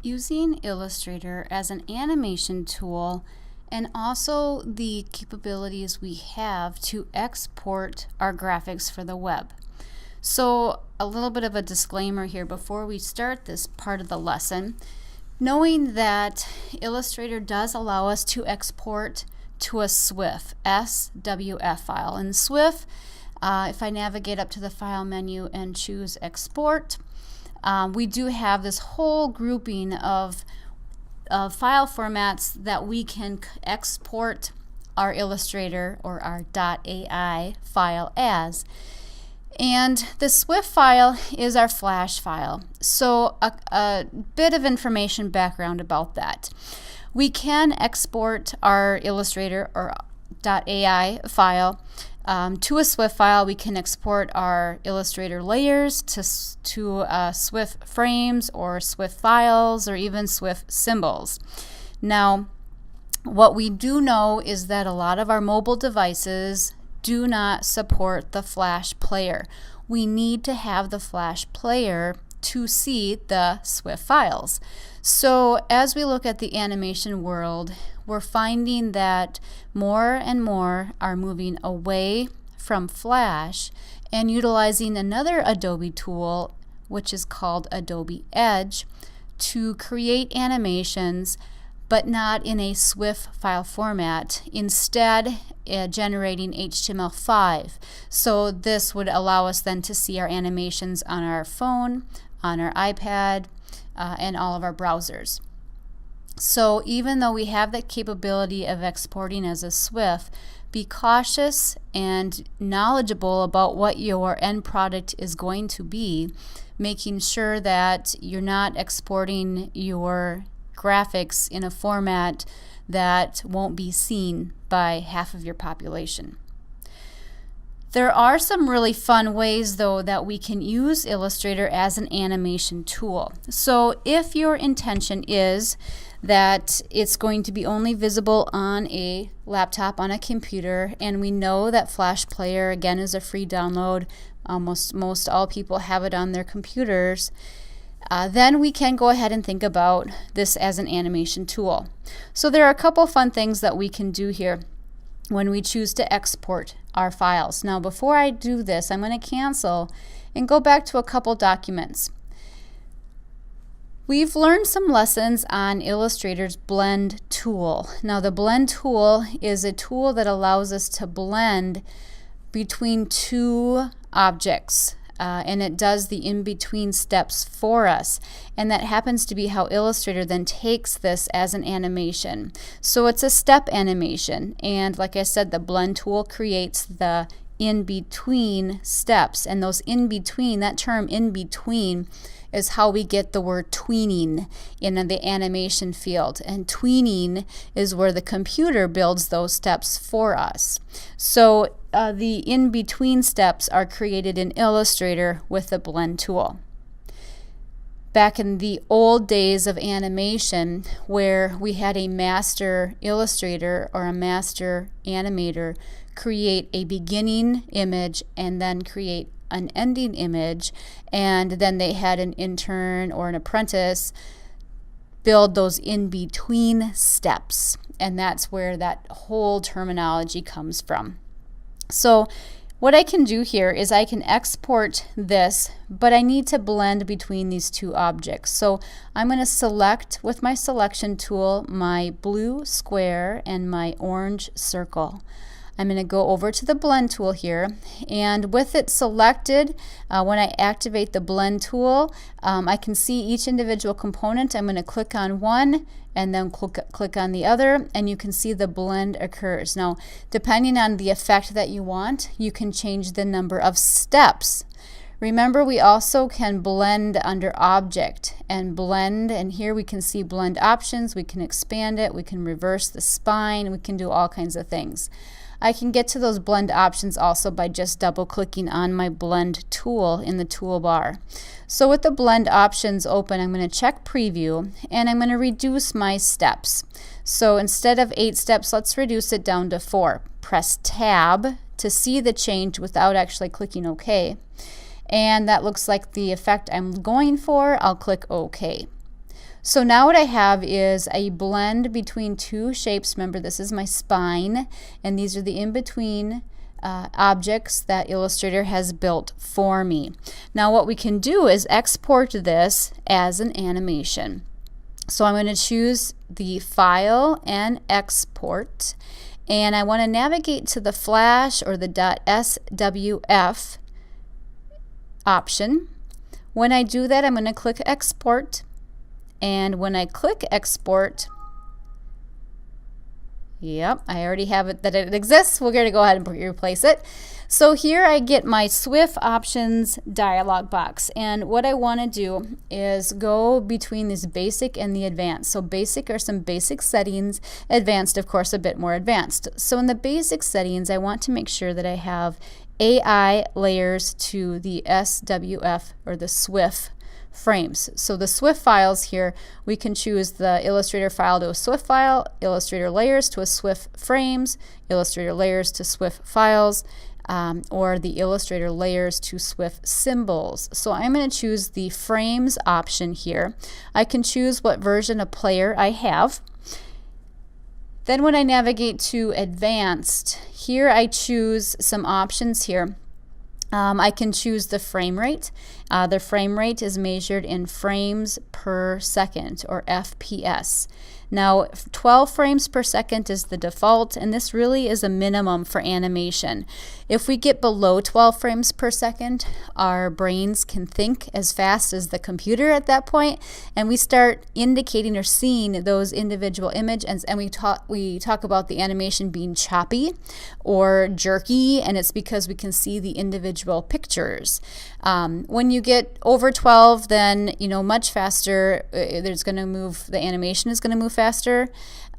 Using Illustrator as an animation tool and also the capabilities we have to export our graphics for the web. So a little bit of a disclaimer here before we start this part of the lesson. Knowing that Illustrator does allow us to export to a SWF, SWF file. And SWF, if I navigate up to the File menu and choose Export, we do have this whole grouping of file formats that we can export our Illustrator or our .ai file as. And the SWF file is our Flash file. So a bit of information background about that. We can export our Illustrator or .ai file to a SWF file. We can export our Illustrator layers to SWF frames or SWF files or even SWF symbols. Now, what we do know is that a lot of our mobile devices do not support the Flash player. We need to have the Flash player to see the SWF files. So as we look at the animation world, we're finding that more and more are moving away from Flash and utilizing another Adobe tool, which is called Adobe Edge, to create animations, but not in a SWF file format, instead generating HTML5. So this would allow us then to see our animations on our phone, on our iPad, and all of our browsers. So even though we have that capability of exporting as a SWF, be cautious and knowledgeable about what your end product is going to be, making sure that you're not exporting your graphics in a format that won't be seen by half of your population. There are some really fun ways, though, that we can use Illustrator as an animation tool. So if your intention is that it's going to be only visible on a laptop, on a computer, and we know that Flash Player, again, is a free download, most all people have it on their computers, then we can go ahead and think about this as an animation tool. So there are a couple fun things that we can do here when we choose to export our files. Now before I do this, I'm going to cancel and go back to a couple documents. We've learned some lessons on Illustrator's blend tool. Now the blend tool is a tool that allows us to blend between two objects. And it does the in-between steps for us. And that happens to be how Illustrator then takes this as an animation. So it's a step animation. And like I said, the blend tool creates the in-between steps. And those in-between, that term in-between, is how we get the word tweening in the animation field. And tweening is where the computer builds those steps for us. So the in-between steps are created in Illustrator with the blend tool. Back in the old days of animation, where we had a master illustrator or a master animator create a beginning image and then create an ending image, and then they had an intern or an apprentice build those in-between steps, and that's where that whole terminology comes from. So what I can do here is I can export this, but I need to blend between these two objects. So I'm going to select with my selection tool my blue square and my orange circle. I'm going to go over to the blend tool here, and with it selected, when I activate the blend tool, I can see each individual component. I'm going to click on one and then click on the other, and you can see the blend occurs. Now, depending on the effect that you want, you can change the number of steps. Remember, we also can blend under object and blend, and here we can see blend options. We can expand it, we can reverse the spine, we can do all kinds of things. I can get to those blend options also by just double clicking on my blend tool in the toolbar. So with the blend options open, I'm going to check preview, and I'm going to reduce my steps. So instead of 8 steps, let's reduce it down to 4. Press tab to see the change without actually clicking OK. And that looks like the effect I'm going for. I'll click OK. So now what I have is a blend between two shapes. Remember, this is my spine, and these are the in-between objects that Illustrator has built for me. Now what we can do is export this as an animation. So I'm going to choose the File and Export, and I want to navigate to the Flash or the .swf option. When I do that, I'm going to click Export. And when I click Export, yep, I already have it that it exists. We're going to go ahead and replace it. So here I get my SWF options dialog box. And what I want to do is go between this basic and the advanced. So basic are some basic settings, advanced, of course, a bit more advanced. So in the basic settings, I want to make sure that I have AI layers to the SWF or the SWF frames. So the SWF files here, we can choose the Illustrator file to a SWF file, Illustrator layers to a SWF frames, Illustrator layers to SWF files, or the Illustrator layers to SWF symbols. So I'm going to choose the frames option here. I can choose what version of player I have. Then when I navigate to advanced, here I choose some options here. I can choose the frame rate. The frame rate is measured in frames per second, or FPS. Now, 12 frames per second is the default, and this really is a minimum for animation. If we get below 12 frames per second, our brains can think as fast as the computer at that point, and we start indicating or seeing those individual images, and we talk about the animation being choppy or jerky, and it's because we can see the individual pictures. When you get over 12, then much faster. The animation is going to move faster,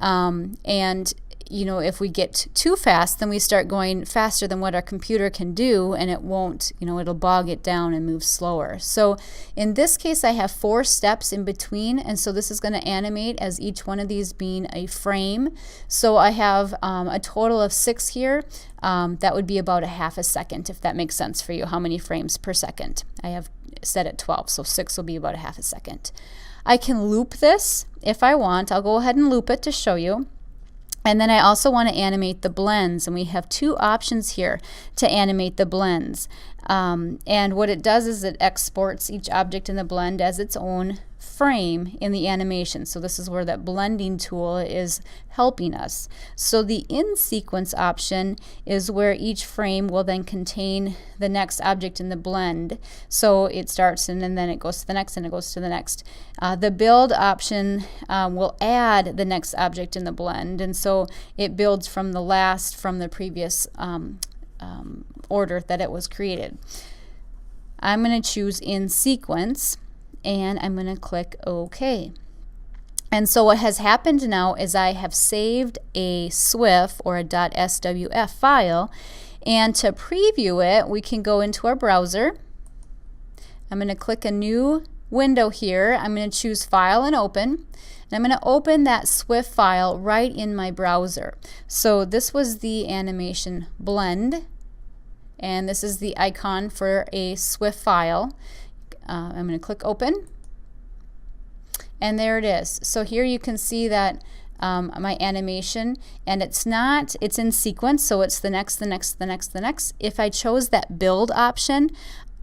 and if we get too fast, then we start going faster than what our computer can do, and it won't, it'll bog it down and move slower. So in this case, I have 4 steps in between, and so this is going to animate as each one of these being a frame. So I have a total of 6 here. That would be about a half a second, if that makes sense for you, how many frames per second. I have set at 12, so 6 will be about a half a second. I can loop this if I want. I'll go ahead and loop it to show you. And then I also want to animate the blends, and we have 2 options here to animate the blends. And what it does is it exports each object in the blend as its own frame in the animation. So this is where that blending tool is helping us. So the in sequence option is where each frame will then contain the next object in the blend. So it starts and then it goes to the next and it goes to the next. The build option will add the next object in the blend, and so it builds from the previous order that it was created. I'm going to choose in sequence, and I'm going to click OK. And so what has happened now is I have saved a SWF or a .swf file, and to preview it, we can go into our browser. I'm going to click a new window here. I'm going to choose File and Open, and I'm going to open that SWF file right in my browser. So this was the animation blend, and this is the icon for a SWF file. I'm going to click Open, and there it is. So here you can see that my animation, and it's in sequence, so it's the next, the next, the next, the next. If I chose that build option,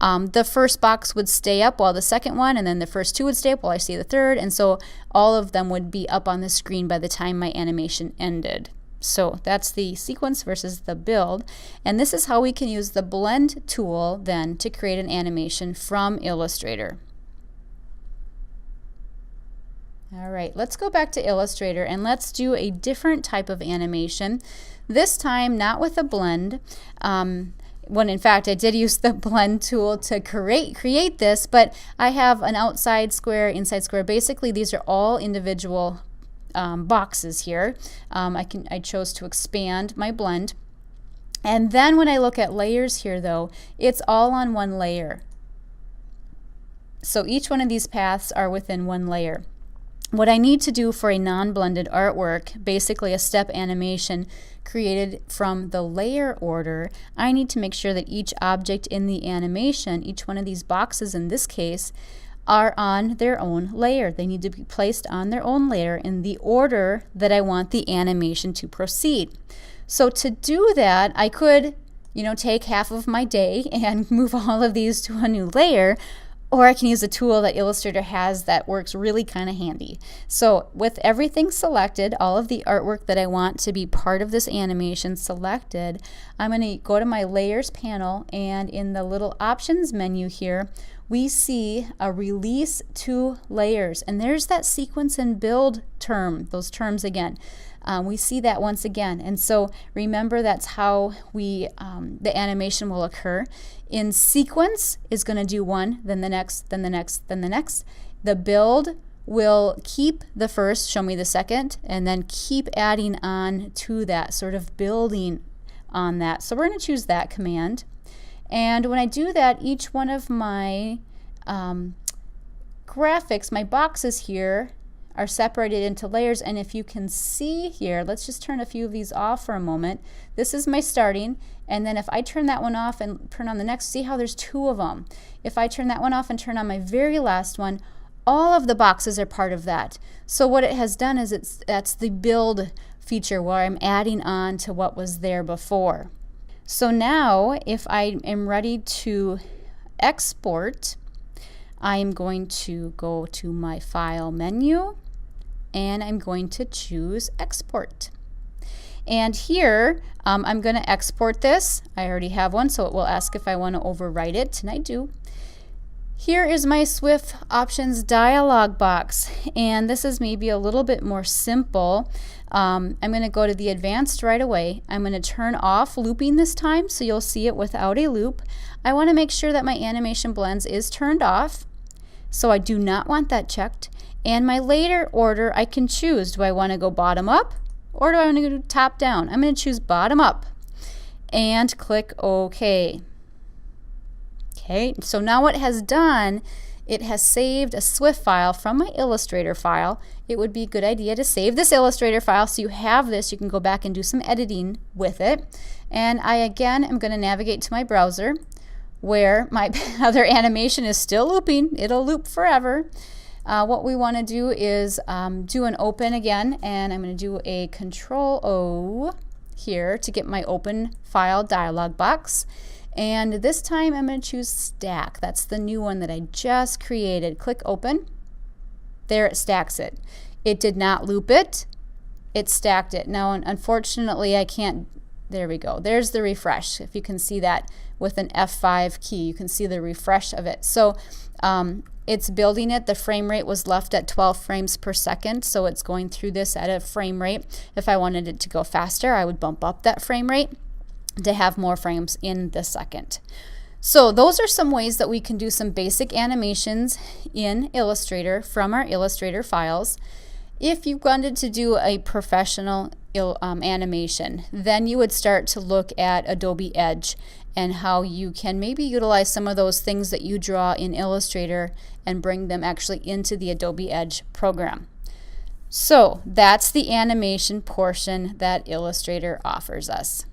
the first box would stay up while the second one, and then the first 2 would stay up while I see the third, and so all of them would be up on the screen by the time my animation ended. So that's the sequence versus the build, and this is how we can use the blend tool then to create an animation from Illustrator. All right, let's go back to Illustrator and let's do a different type of animation. This time not with a blend. When in fact I did use the blend tool to create this, but I have an outside square, inside square. Basically these are all individual boxes here. I chose to expand my blend, and then when I look at layers here though, it's all on one layer. So each one of these paths are within one layer. What I need to do for a non-blended artwork, basically a step animation created from the layer order, I need to make sure that each object in the animation, each one of these boxes in this case, are on their own layer. They need to be placed on their own layer in the order that I want the animation to proceed. So to do that, I could, take half of my day and move all of these to a new layer, or I can use a tool that Illustrator has that works really kind of handy. So with everything selected, all of the artwork that I want to be part of this animation selected, I'm going to go to my Layers panel, and in the little Options menu here, we see a Release to Layers. And there's that Sequence and Build term, those terms again. We see that once again. And so remember, that's how the animation will occur. In sequence is going to do one, then the next, then the next, then the next. The build will keep the first, show me the second, and then keep adding on to that, sort of building on that. So we're going to choose that command. And when I do that, each one of my graphics, my boxes here, are separated into layers. And if you can see here, let's just turn a few of these off for a moment. This is my starting, and then if I turn that one off and turn on the next, see how there's two of them. If I turn that one off and turn on my very last one, all of the boxes are part of that. So what it has done is that's the build feature where I'm adding on to what was there before. So now if I am ready to export, I'm going to go to my File menu, and I'm going to choose Export. And here I'm going to export this. I already have one, so it will ask if I want to overwrite it, and I do. Here is my Swift Options dialog box, and this is maybe a little bit more simple. I'm going to go to the Advanced right away. I'm going to turn off looping this time, so you'll see it without a loop. I want to make sure that my Animation Blends is turned off, so I do not want that checked. And my layer order, I can choose. Do I want to go bottom up, or do I want to go top down? I'm going to choose bottom up and click OK. Okay, so now what it has done, it has saved a Swift file from my Illustrator file. It would be a good idea to save this Illustrator file so you have this. You can go back and do some editing with it. And I again am going to navigate to my browser where my other animation is still looping. It'll loop forever. What we want to do is do an open again, and I'm going to do a Control-O here to get my open file dialog box. And this time I'm going to choose Stack. That's the new one that I just created. Click Open. There, it stacks it. It did not loop it. It stacked it. Now, unfortunately, I can't. There we go. There's the refresh. If you can see that with an F5 key, you can see the refresh of it. So it's building it. The frame rate was left at 12 frames per second, so it's going through this at a frame rate. If I wanted it to go faster, I would bump up that frame rate to have more frames in the second. So those are some ways that we can do some basic animations in Illustrator from our Illustrator files. If you wanted to do a professional animation, then you would start to look at Adobe Edge and how you can maybe utilize some of those things that you draw in Illustrator and bring them actually into the Adobe Edge program. So that's the animation portion that Illustrator offers us.